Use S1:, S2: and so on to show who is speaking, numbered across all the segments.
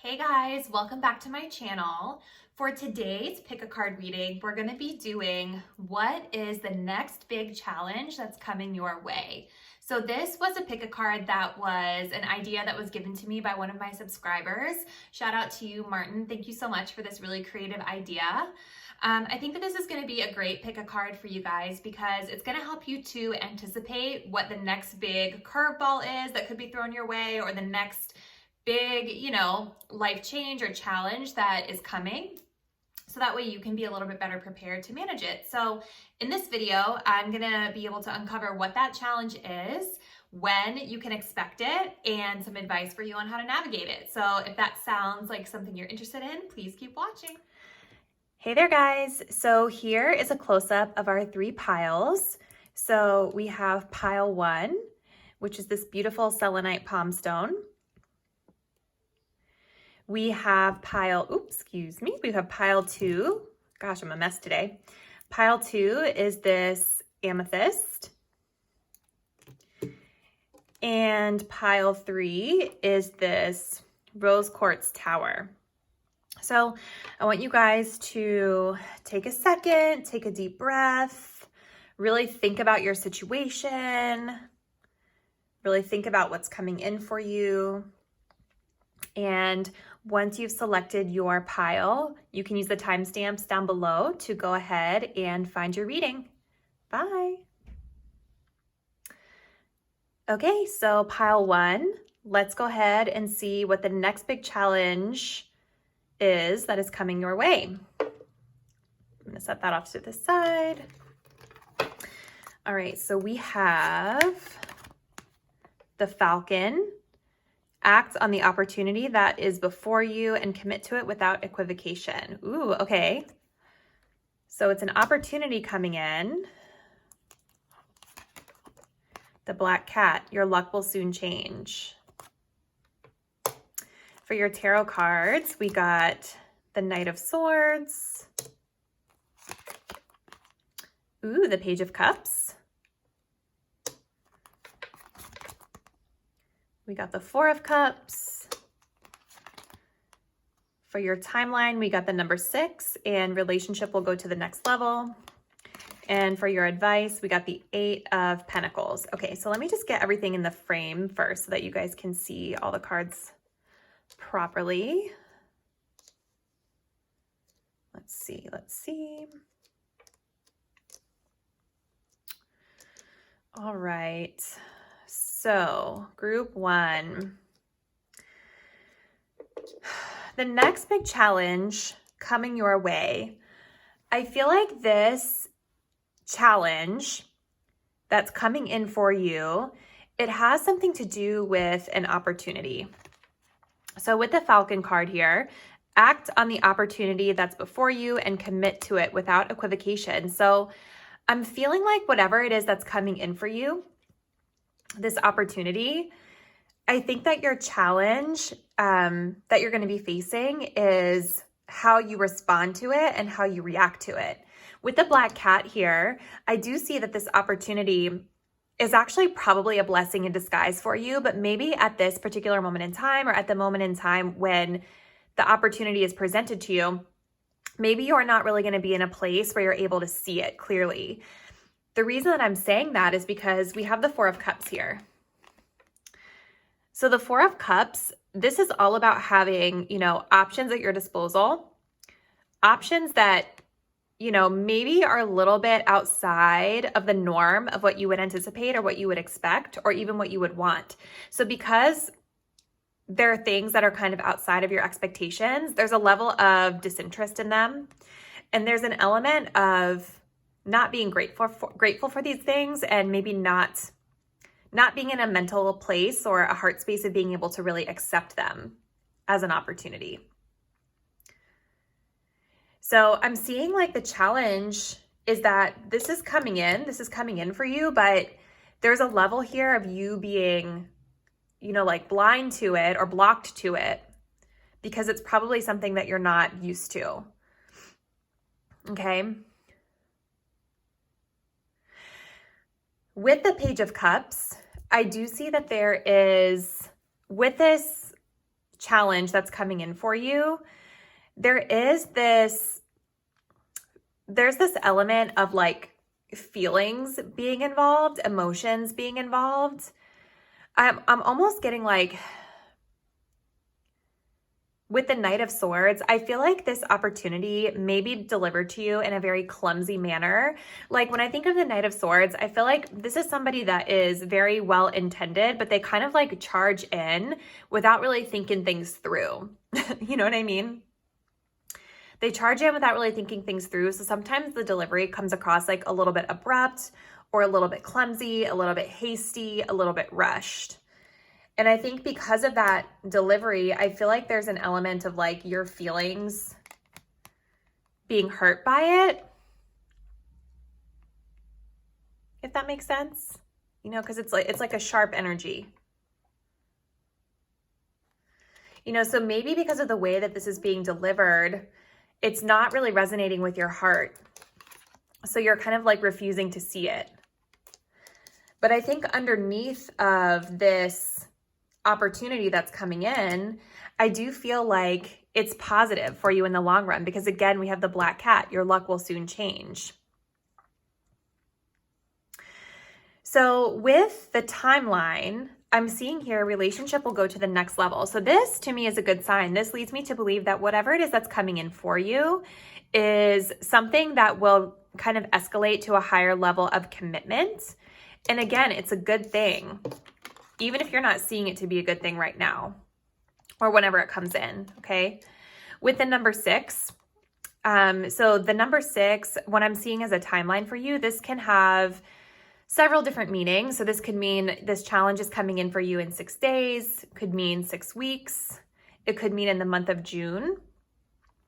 S1: Hey guys, welcome back to my channel. For today's pick a card reading, we're going to be doing what is the next big challenge that's coming your way. So this was a pick a card that was an idea that was given to me by one of my subscribers. Shout out to you, Martin. Thank you so much for this really creative idea. I think that this is going to be a great pick a card for you guys because it's going to help you to anticipate what the next big curveball is that could be thrown your way, or the next big, life change or challenge that is coming. So that way you can be a little bit better prepared to manage it. So in this video, I'm gonna be able to uncover what that challenge is, when you can expect it, and some advice for you on how to navigate it. So if that sounds like something you're interested in, please keep watching. Hey there guys. So here is a close-up of our 3 piles. So we have pile 1, which is this beautiful selenite palm stone. We have pile 2. Gosh, I'm a mess today. Pile 2 is this amethyst. And pile 3 is this rose quartz tower. So I want you guys to take a second, take a deep breath, really think about your situation, really think about what's coming in for you. And once you've selected your pile, you can use the timestamps down below to go ahead and find your reading. Bye. Okay, so pile 1, let's go ahead and see what the next big challenge is that is coming your way. I'm gonna set that off to the side. All right, so we have the Falcon. Act on the opportunity that is before you and commit to it without equivocation. Ooh, okay. So it's an opportunity coming in. The Black Cat, your luck will soon change. For your tarot cards, we got the Knight of Swords. Ooh, the Page of Cups. We got the 4 of Cups. For your timeline, we got the number 6, and relationship will go to the next level. And for your advice, we got the 8 of Pentacles. Okay, so let me just get everything in the frame first so that you guys can see all the cards properly. Let's see. All right. So, group 1, the next big challenge coming your way. I feel like this challenge that's coming in for you, it has something to do with an opportunity. So with the Falcon card here, act on the opportunity that's before you and commit to it without equivocation. So I'm feeling like whatever it is that's coming in for you, this opportunity, I think that your challenge that you're going to be facing is how you respond to it and how you react to it. With the Black Cat here, I do see that this opportunity is actually probably a blessing in disguise for you, but maybe at this particular moment in time, or at the moment in time when the opportunity is presented to you, maybe you're not really going to be in a place where you're able to see it clearly. The reason that I'm saying that is because we have the 4 of Cups here. So the 4 of Cups, this is all about having, options at your disposal, options that, maybe are a little bit outside of the norm of what you would anticipate or what you would expect or even what you would want. So because there are things that are kind of outside of your expectations, there's a level of disinterest in them. And there's an element of not being grateful for these things, and maybe not being in a mental place or a heart space of being able to really accept them as an opportunity. So I'm seeing like the challenge is that this is coming in for you, but there's a level here of you being, like blind to it or blocked to it because it's probably something that you're not used to. Okay. With the Page of Cups, I do see that there is, with this challenge that's coming in for you, there's this element of like feelings being involved, emotions being involved. I'm almost getting like, with the Knight of Swords, I feel like this opportunity may be delivered to you in a very clumsy manner. Like when I think of the Knight of Swords, I feel like this is somebody that is very well intended, but they kind of like charge in without really thinking things through. You know what I mean? They charge in without really thinking things through. So sometimes the delivery comes across like a little bit abrupt or a little bit clumsy, a little bit hasty, a little bit rushed. And I think because of that delivery, I feel like there's an element of like your feelings being hurt by it. If that makes sense, you know, because it's like a sharp energy. You know, so maybe because of the way that this is being delivered, it's not really resonating with your heart. So you're kind of like refusing to see it. But I think underneath of this opportunity that's coming in, I do feel like it's positive for you in the long run, because again, we have the black cat. Your luck will soon change. So with the timeline, I'm seeing here, relationship will go to the next level. So this to me is a good sign. This leads me to believe that whatever it is that's coming in for you is something that will kind of escalate to a higher level of commitment. And again, it's a good thing, even if you're not seeing it to be a good thing right now or whenever it comes in, okay? With the number 6, so the number 6, what I'm seeing as a timeline for you, this can have several different meanings. So this could mean this challenge is coming in for you in 6 days, could mean 6 weeks, it could mean in the month of June,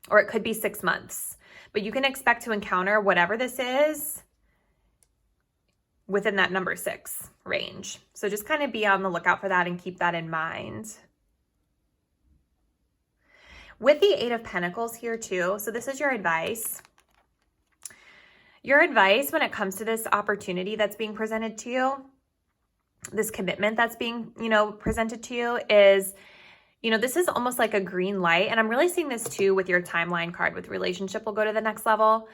S1: or it could be 6 months. But you can expect to encounter whatever this is within that number 6 range. So just kind of be on the lookout for that and keep that in mind. With the 8 of Pentacles here too, so this is your advice. Your advice when it comes to this opportunity that's being presented to you, this commitment that's being, presented to you is, this is almost like a green light. And I'm really seeing this too with your timeline card with relationship will go to the next level.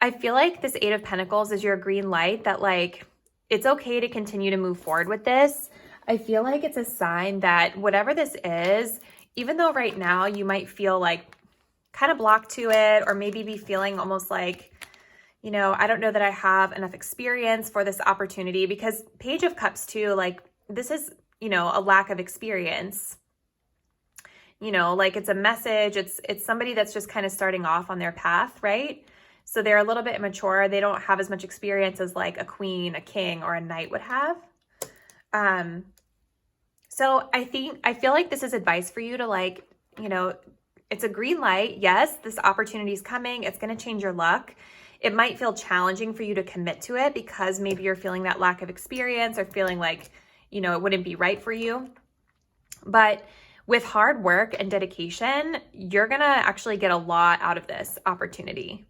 S1: I feel like this 8 of Pentacles is your green light that like, it's okay to continue to move forward with this. I feel like it's a sign that whatever this is, even though right now you might feel like kind of blocked to it, or maybe be feeling almost like, I don't know that I have enough experience for this opportunity, because Page of Cups too, like this is, a lack of experience. Like it's a message, it's somebody that's just kind of starting off on their path, right? So they're a little bit immature. They don't have as much experience as like a queen, a king, or a knight would have. So I feel like this is advice for you to like, it's a green light. Yes, this opportunity is coming. It's going to change your luck. It might feel challenging for you to commit to it because maybe you're feeling that lack of experience or feeling like, it wouldn't be right for you. But with hard work and dedication, you're going to actually get a lot out of this opportunity.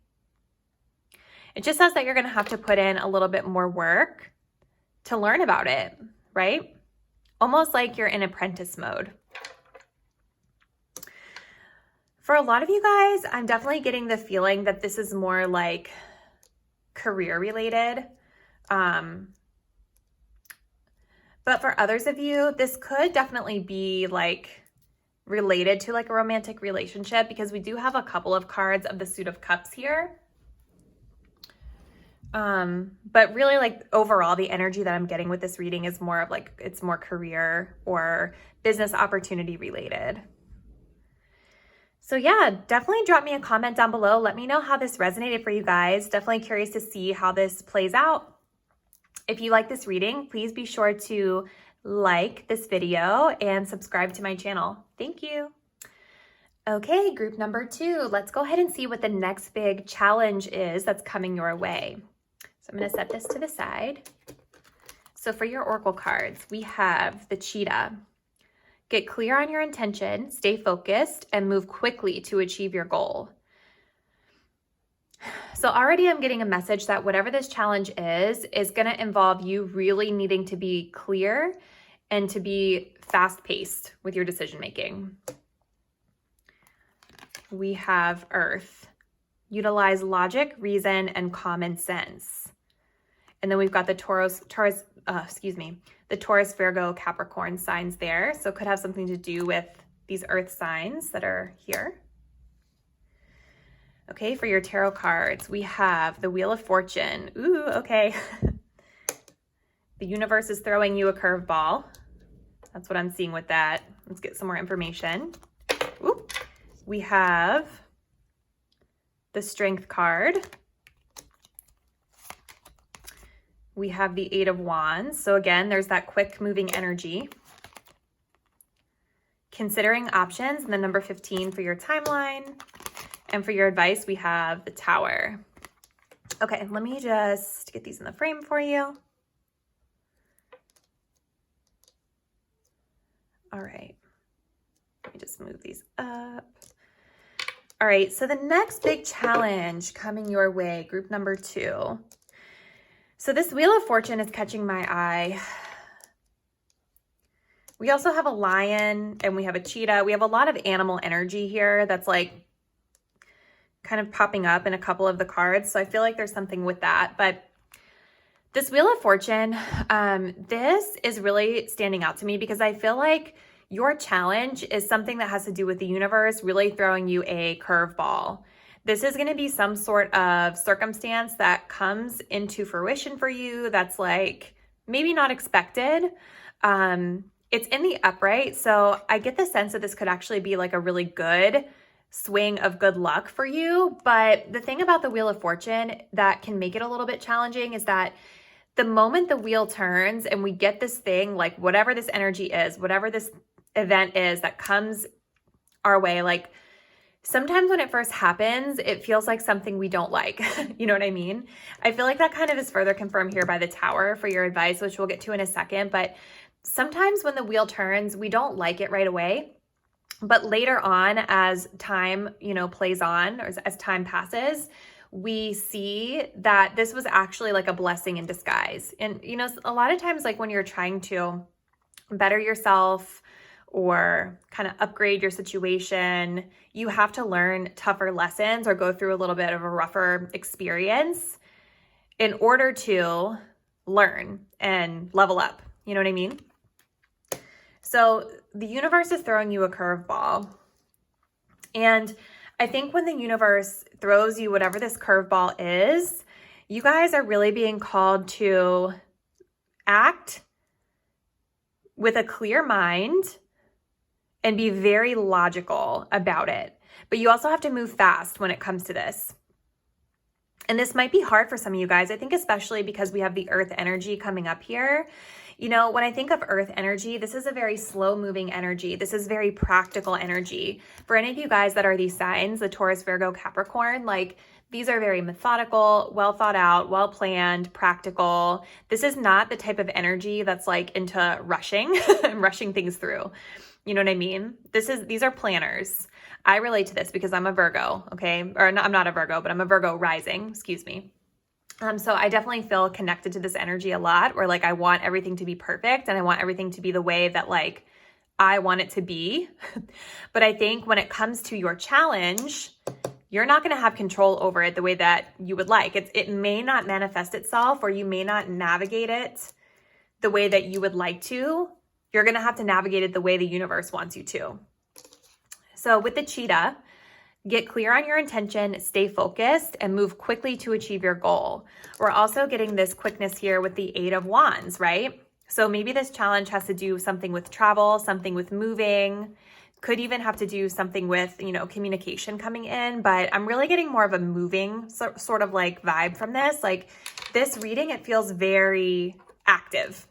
S1: It just says that you're going to have to put in a little bit more work to learn about it, right? Almost like you're in apprentice mode. For a lot of you guys, I'm definitely getting the feeling that this is more like career related. But for others of you, this could definitely be like related to like a romantic relationship, because we do have a couple of cards of the Suit of Cups here. But really like overall, the energy that I'm getting with this reading is more of like, it's more career or business opportunity related. So yeah, definitely drop me a comment down below. Let me know how this resonated for you guys. Definitely curious to see how this plays out. If you like this reading, please be sure to like this video and subscribe to my channel. Thank you. Okay, group number 2, let's go ahead and see what the next big challenge is that's coming your way. So I'm going to set this to the side. So for your oracle cards, we have the cheetah. Get clear on your intention, stay focused, and move quickly to achieve your goal. So already I'm getting a message that whatever this challenge is going to involve you really needing to be clear and to be fast-paced with your decision-making. We have Earth. Utilize logic, reason, and common sense. And then we've got the Taurus, Virgo, Capricorn signs there. So it could have something to do with these earth signs that are here. Okay, for your tarot cards, we have the Wheel of Fortune. Ooh, okay. The universe is throwing you a curveball. That's what I'm seeing with that. Let's get some more information. Ooh. We have the Strength card. We have the Eight of Wands. So again, there's that quick moving energy. Considering options, and the number 15 for your timeline. And for your advice, we have the Tower. Okay, let me just get these in the frame for you. All right, let me just move these up. All right, so the next big challenge coming your way, group number 2. So this Wheel of Fortune is catching my eye. We also have a lion and we have a cheetah. We have a lot of animal energy here that's like kind of popping up in a couple of the cards. So I feel like there's something with that. But this Wheel of Fortune, this is really standing out to me because I feel like your challenge is something that has to do with the universe really throwing you a curveball. This is going to be some sort of circumstance that comes into fruition for you that's like maybe not expected. It's in the upright, so I get the sense that this could actually be like a really good swing of good luck for you. But the thing about the Wheel of Fortune that can make it a little bit challenging is that the moment the wheel turns and we get this thing, like whatever this energy is, whatever this event is that comes our way, like sometimes when it first happens, it feels like something we don't like. You know what I mean? I feel like that kind of is further confirmed here by the Tower for your advice, which we'll get to in a second. But sometimes when the wheel turns, we don't like it right away. But later on, as time, plays on, or as time passes, we see that this was actually like a blessing in disguise. And, a lot of times, like when you're trying to better yourself or kind of upgrade your situation, you have to learn tougher lessons or go through a little bit of a rougher experience in order to learn and level up. You know what I mean? So the universe is throwing you a curveball. And I think when the universe throws you whatever this curveball is, you guys are really being called to act with a clear mind and be very logical about it. But you also have to move fast when it comes to this. And this might be hard for some of you guys, I think especially because we have the earth energy coming up here. When I think of earth energy, this is a very slow moving energy. This is very practical energy. For any of you guys that are these signs, the Taurus, Virgo, Capricorn, like these are very methodical, well thought out, well planned, practical. This is not the type of energy that's like into rushing and rushing things through. You know what I mean? These are planners. I relate to this because I'm a Virgo, okay? Or no, I'm not a Virgo, but I'm a Virgo rising, excuse me. So I definitely feel connected to this energy a lot, where like I want everything to be perfect and I want everything to be the way that like I want it to be. But I think when it comes to your challenge, you're not going to have control over it the way that you would like. It may not manifest itself, or you may not navigate it the way that you would like to. You're going to have to navigate it the way the universe wants you to. So with the cheetah, get clear on your intention, stay focused, and move quickly to achieve your goal. We're also getting this quickness here with the Eight of Wands, right? So maybe this challenge has to do something with travel, something with moving, could even have to do something with, communication coming in, but I'm really getting more of a moving sort of like vibe from this. Like this reading, it feels very active.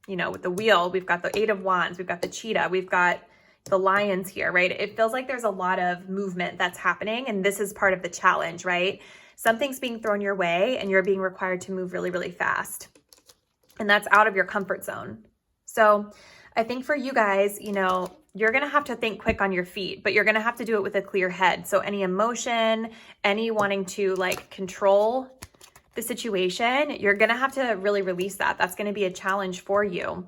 S1: With the wheel, we've got the Eight of Wands, we've got the cheetah, we've got the lions here, right? It feels like there's a lot of movement that's happening, and this is part of the challenge, right? Something's being thrown your way and you're being required to move really, really fast. And that's out of your comfort zone. So I think for you guys, you're going to have to think quick on your feet, but you're going to have to do it with a clear head. So any emotion, any wanting to like control the situation, you're going to have to really release that. That's going to be a challenge for you.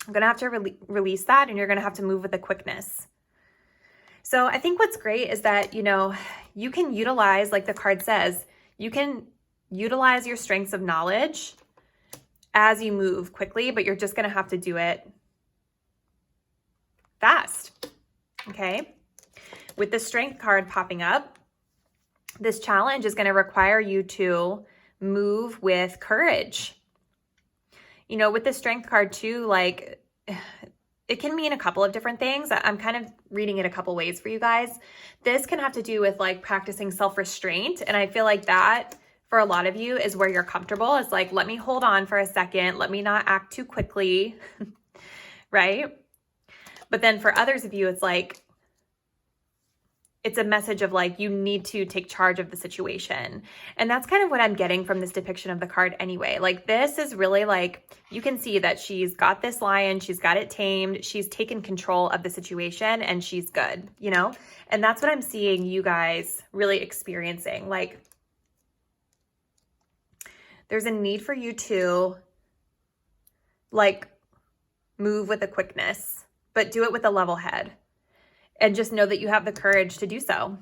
S1: I'm going to have to release that, and you're going to have to move with the quickness. So I think what's great is that, you know, you can utilize, like the card says, you can utilize your strengths of knowledge as you move quickly, but you're just going to have to do it fast. Okay. With the strength card popping up, this challenge is going to require you to move with courage. You know, with the strength card too, like it can mean a couple of different things. I'm kind of reading it a couple ways for you guys. This can have to do with like practicing self-restraint. And I feel like that for a lot of you is where you're comfortable. It's like, let me hold on for a second. Let me not act too quickly. Right? But then for others of you, it's like, it's a message of like, you need to take charge of the situation. And that's kind of what I'm getting from this depiction of the card anyway. Like this is really like, you can see that she's got this lion, she's got it tamed, she's taken control of the situation, and she's good, you know? And that's what I'm seeing you guys really experiencing. Like there's a need for you to like move with a quickness, but do it with a level head. And just know that you have the courage to do so.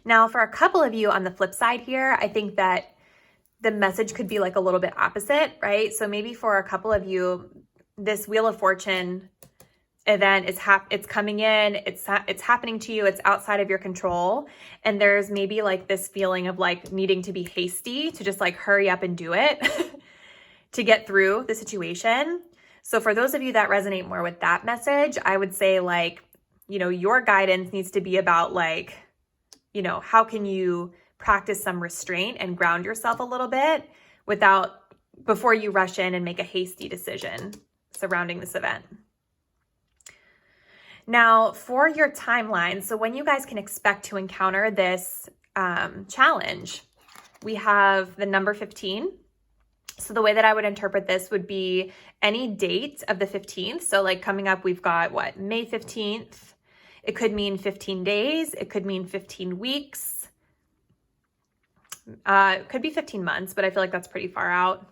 S1: Now, for a couple of you on the flip side here, I think that the message could be like a little bit opposite, right? So maybe for a couple of you, this Wheel of Fortune event is it's coming in, it's happening to you, it's outside of your control. And there's maybe like this feeling of like needing to be hasty, to just like hurry up and do it to get through the situation. So for those of you that resonate more with that message, I would say like, you know, your guidance needs to be about like, you know, how can you practice some restraint and ground yourself a little bit before you rush in and make a hasty decision surrounding this event. Now for your timeline, so when you guys can expect to encounter this challenge, we have the number 15. So the way that I would interpret this would be any date of the 15th. So like coming up, we've got what, May 15th. It could mean 15 days. It could mean 15 weeks. It could be 15 months, but I feel like that's pretty far out.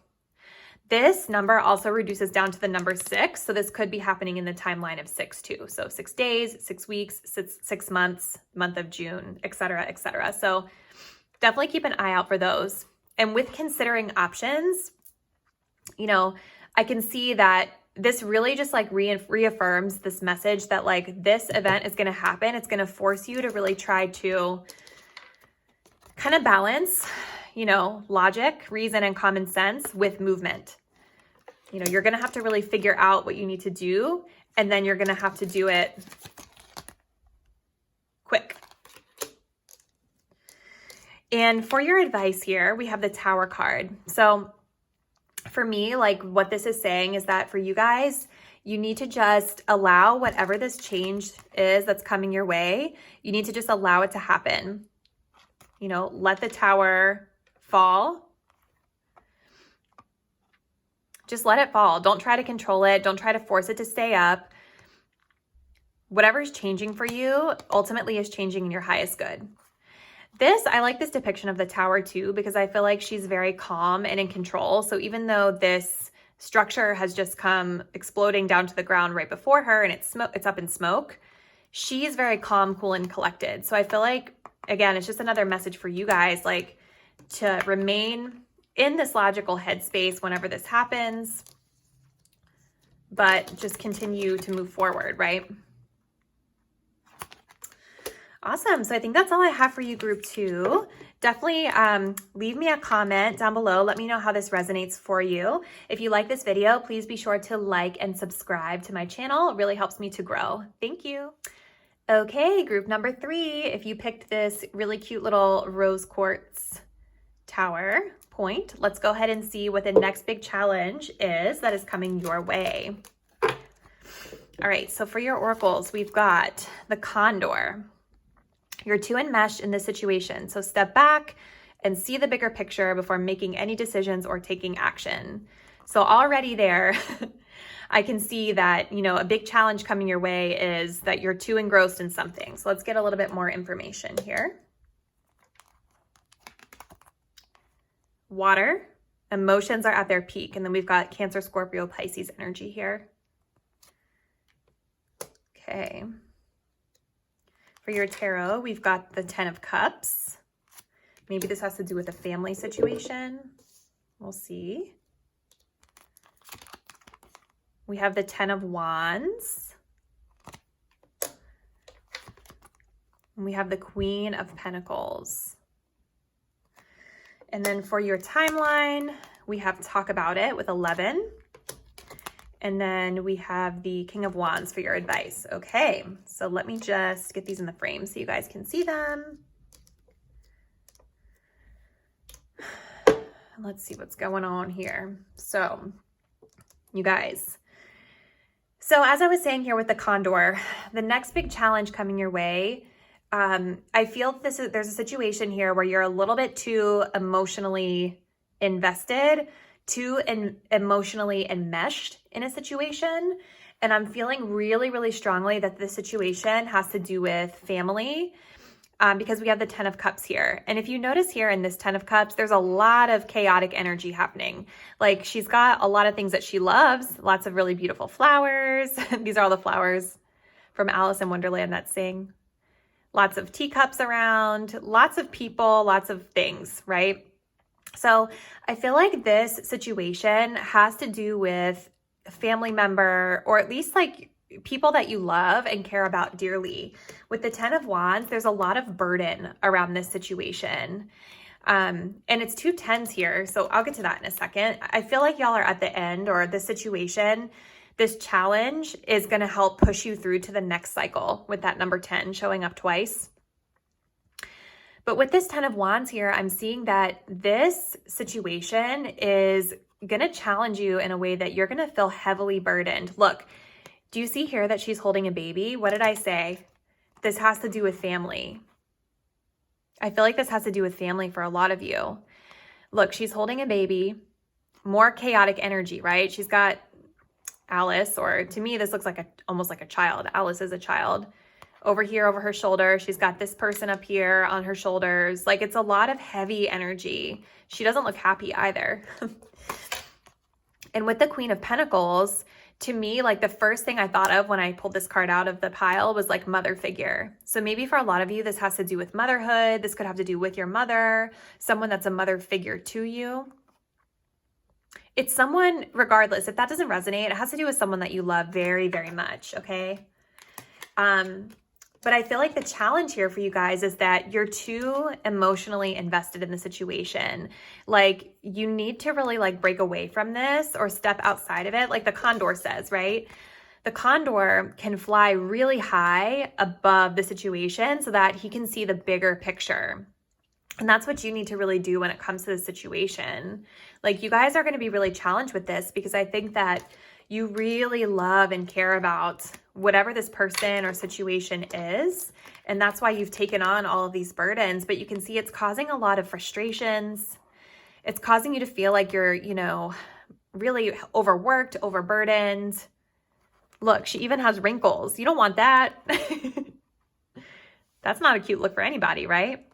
S1: This number also reduces down to the number 6. So this could be happening in the timeline of 6 too. So 6 days, 6 weeks, 6 months, month of June, et cetera, et cetera. So definitely keep an eye out for those. And with considering options, you know, I can see that this really just like reaffirms this message that like this event is going to happen. It's going to force you to really try to kind of balance, you know, logic, reason, and common sense with movement. You know, you're going to have to really figure out what you need to do, and then you're going to have to do it quick. And for your advice here, we have the Tower card. So for me, like what this is saying is that for you guys, you need to just allow whatever this change is that's coming your way. You need to just allow it to happen. You know, let the tower fall. Just let it fall. Don't try to control it. Don't try to force it to stay up. Whatever's changing for you ultimately is changing in your highest good. I like this depiction of the tower too, because I feel like she's very calm and in control. So even though this structure has just come exploding down to the ground right before her and it's up in smoke, she's very calm, cool, and collected. So I feel like, again, it's just another message for you guys, like to remain in this logical headspace whenever this happens, but just continue to move forward, right? Awesome. So I think that's all I have for you, group 2. Definitely leave me a comment down below. Let me know how this resonates for you. If you like this video, please be sure to like and subscribe to my channel. It really helps me to grow. Thank you. Okay, group number 3. If you picked this really cute little rose quartz tower point, let's go ahead and see what the next big challenge is that is coming your way. All right, so for your oracles, we've got the Condor. You're too enmeshed in this situation, so step back and see the bigger picture before making any decisions or taking action. So already there, I can see that, you know, a big challenge coming your way is that you're too engrossed in something. So let's get a little bit more information here. Water, Emotions are at their peak. And then we've got Cancer, Scorpio, Pisces energy here. Okay. For your tarot, we've got the 10 of Cups. Maybe this has to do with a family situation. We'll see. We have the 10 of Wands. And we have the Queen of Pentacles. And then for your timeline, we have Talk About It with 11. And then we have the King of Wands for your advice. Okay, so let me just get these in the frame so you guys can see them. Let's see what's going on here. So, you guys. So as I was saying here with the Condor, the next big challenge coming your way, I feel there's a situation here where you're a little bit too emotionally invested, too emotionally enmeshed in a situation. And I'm feeling really, really strongly that this situation has to do with family, because we have the 10 of Cups here. And if you notice here in this 10 of Cups, there's a lot of chaotic energy happening. Like she's got a lot of things that she loves, lots of really beautiful flowers. These are all the flowers from Alice in Wonderland that sing. Lots of teacups around, lots of people, lots of things, right? So I feel like this situation has to do with a family member, or at least like people that you love and care about dearly. With the 10 of Wands, there's a lot of burden around this situation. And it's 2 10s here, so I'll get to that in a second. I feel like y'all are at the end, or this situation, this challenge is going to help push you through to the next cycle with that number 10 showing up twice. But with this 10 of Wands here, I'm seeing that this situation is going to challenge you in a way that you're going to feel heavily burdened. Look, do you see here that she's holding a baby? What did I say? This has to do with family. I feel like this has to do with family for a lot of you. Look, she's holding a baby, more chaotic energy, right? She's got Alice, or to me, this looks like almost like a child. Alice is a child. Over here, over her shoulder, she's got this person up here on her shoulders. Like it's a lot of heavy energy. She doesn't look happy either. And with the Queen of Pentacles, to me, like the first thing I thought of when I pulled this card out of the pile was like mother figure. So maybe for a lot of you, this has to do with motherhood. This could have to do with your mother, someone that's a mother figure to you. It's someone, regardless, if that doesn't resonate, it has to do with someone that you love very, very much, okay? But I feel like the challenge here for you guys is that you're too emotionally invested in the situation. Like you need to really like break away from this or step outside of it. Like the Condor says, right? The Condor can fly really high above the situation so that he can see the bigger picture. And that's what you need to really do when it comes to the situation. Like you guys are going to be really challenged with this because I think that you really love and care about whatever this person or situation is. And that's why you've taken on all of these burdens, but you can see it's causing a lot of frustrations. It's causing you to feel like you're, you know, really overworked, overburdened. Look, she even has wrinkles. You don't want that. That's not a cute look for anybody, right?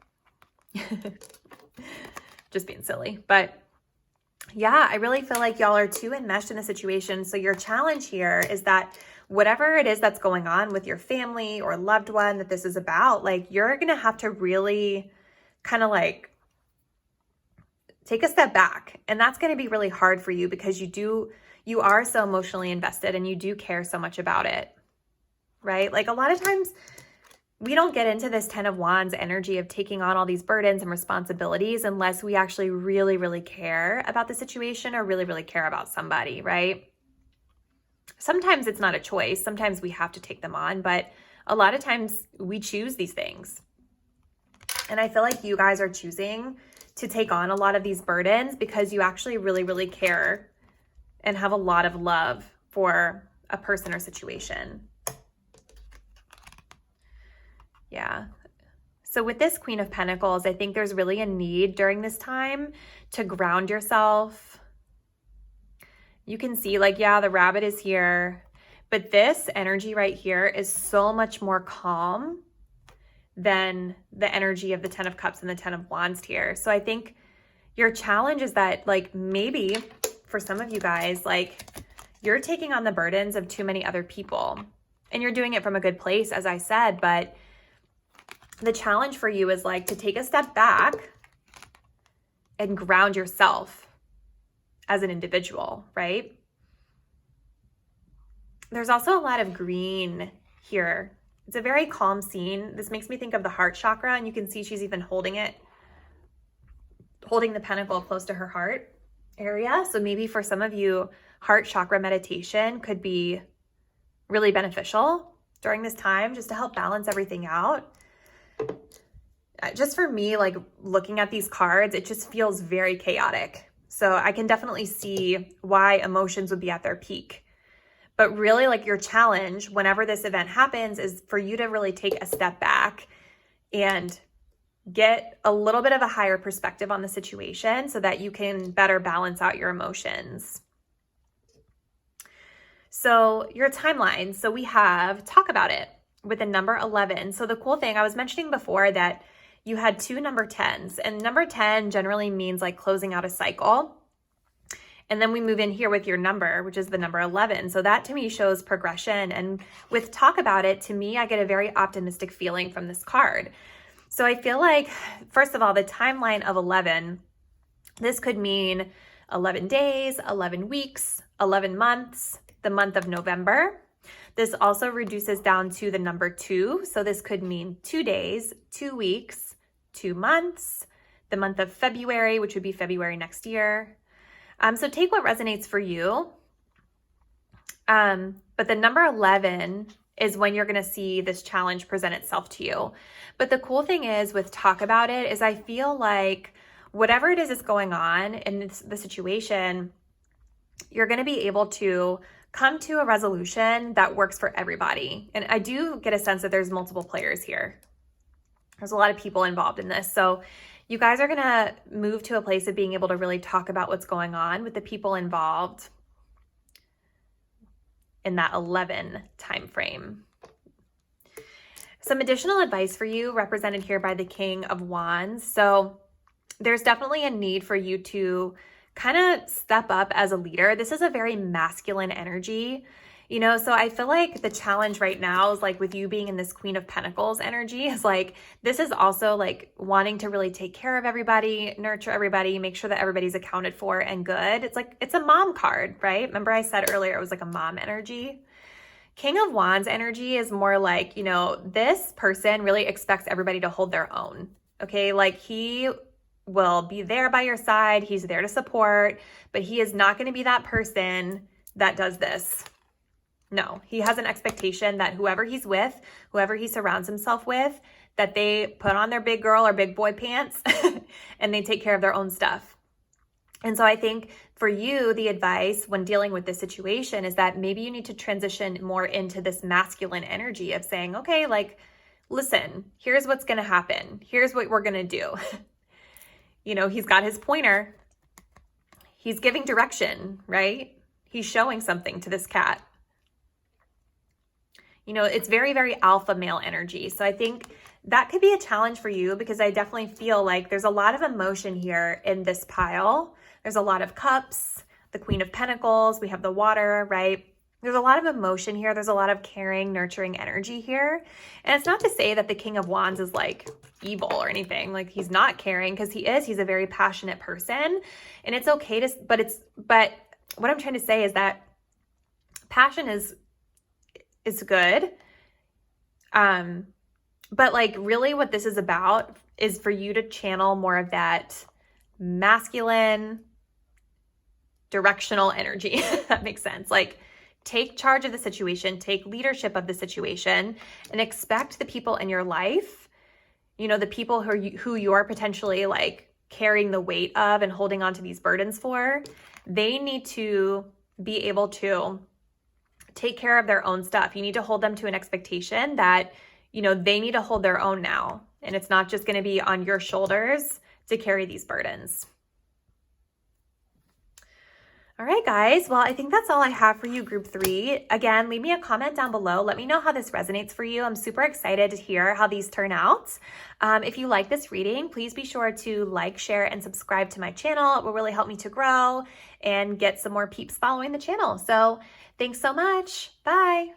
S1: Just being silly. But yeah, I really feel like y'all are too enmeshed in a situation. So your challenge here is that whatever it is that's going on with your family or loved one that this is about, like you're going to have to really kind of like take a step back. And that's going to be really hard for you because you are so emotionally invested and you do care so much about it, right? Like a lot of times we don't get into this 10 of Wands energy of taking on all these burdens and responsibilities unless we actually really, really care about the situation or really, really care about somebody, right? Sometimes it's not a choice. Sometimes we have to take them on, but a lot of times we choose these things. And I feel like you guys are choosing to take on a lot of these burdens because you actually really, really care and have a lot of love for a person or situation. Yeah. So with this Queen of Pentacles, I think there's really a need during this time to ground yourself. You can see like, yeah, the rabbit is here, but this energy right here is so much more calm than the energy of the 10 of Cups and the 10 of Wands here. So I think your challenge is that like maybe for some of you guys, like you're taking on the burdens of too many other people and you're doing it from a good place, as I said, but the challenge for you is like to take a step back and ground yourself as an individual, right? There's also a lot of green here. It's a very calm scene. This makes me think of the heart chakra, and you can see she's even holding the pentacle close to her heart area. So maybe for some of you, heart chakra meditation could be really beneficial during this time just to help balance everything out. Just for me, like looking at these cards, it just feels very chaotic. So I can definitely see why emotions would be at their peak. But really, like your challenge whenever this event happens is for you to really take a step back and get a little bit of a higher perspective on the situation so that you can better balance out your emotions. So your timeline. So we have talk about it with the number 11. So the cool thing, I was mentioning before that you had 2 number 10s, and number 10 generally means like closing out a cycle. And then we move in here with your number, which is the number 11. So that to me shows progression. And with talk about it, to me, I get a very optimistic feeling from this card. So I feel like, first of all, the timeline of 11, this could mean 11 days, 11 weeks, 11 months, the month of November. This also reduces down to the number 2. So this could mean 2 days, 2 weeks, 2 months, the month of February, which would be February next year. So take what resonates for you. But the number 11 is when you're going to see this challenge present itself to you. But the cool thing is with talk about it is I feel like whatever it is that's going on in the situation, you're going to be able to come to a resolution that works for everybody. And I do get a sense that there's multiple players here. There's a lot of people involved in this. So you guys are going to move to a place of being able to really talk about what's going on with the people involved in that 11 time frame. Some additional advice for you represented here by the King of Wands. So there's definitely a need for you to kind of step up as a leader. This is a very masculine energy, you know, so I feel like the challenge right now is like with you being in this Queen of Pentacles energy is like, this is also like wanting to really take care of everybody, nurture everybody, make sure that everybody's accounted for and good. It's like, it's a mom card, right? Remember I said earlier, it was like a mom energy. King of Wands energy is more like, you know, this person really expects everybody to hold their own. Okay. Like he will be there by your side. He's there to support, but he is not going to be that person that does this. No, he has an expectation that whoever he's with, whoever he surrounds himself with, that they put on their big girl or big boy pants and they take care of their own stuff. And so I think for you, the advice when dealing with this situation is that maybe you need to transition more into this masculine energy of saying, okay, like, listen, here's what's going to happen. Here's what we're going to do. You know, he's got his pointer. He's giving direction, right? He's showing something to this cat. You know, it's very, very alpha male energy. So I think that could be a challenge for you because I definitely feel like there's a lot of emotion here in this pile. There's a lot of cups, the Queen of Pentacles, we have the water, right? There's a lot of emotion here. There's a lot of caring, nurturing energy here. And it's not to say that the King of Wands is like evil or anything. Like he's not caring because he is. He's a very passionate person. And it's okay to, but what I'm trying to say is that passion is good. But like really what this is about is for you to channel more of that masculine directional energy. If that makes sense. Like take charge of the situation, take leadership of the situation, and expect the people in your life, you know, the people who you're potentially like carrying the weight of and holding on to these burdens for, they need to be able to take care of their own stuff. You need to hold them to an expectation that, you know, they need to hold their own now. And it's not just going to be on your shoulders to carry these burdens. All right, guys. Well, I think that's all I have for you, group 3. Again, leave me a comment down below. Let me know how this resonates for you. I'm super excited to hear how these turn out. If you like this reading, please be sure to like, share, and subscribe to my channel. It will really help me to grow and get some more peeps following the channel. So thanks so much. Bye.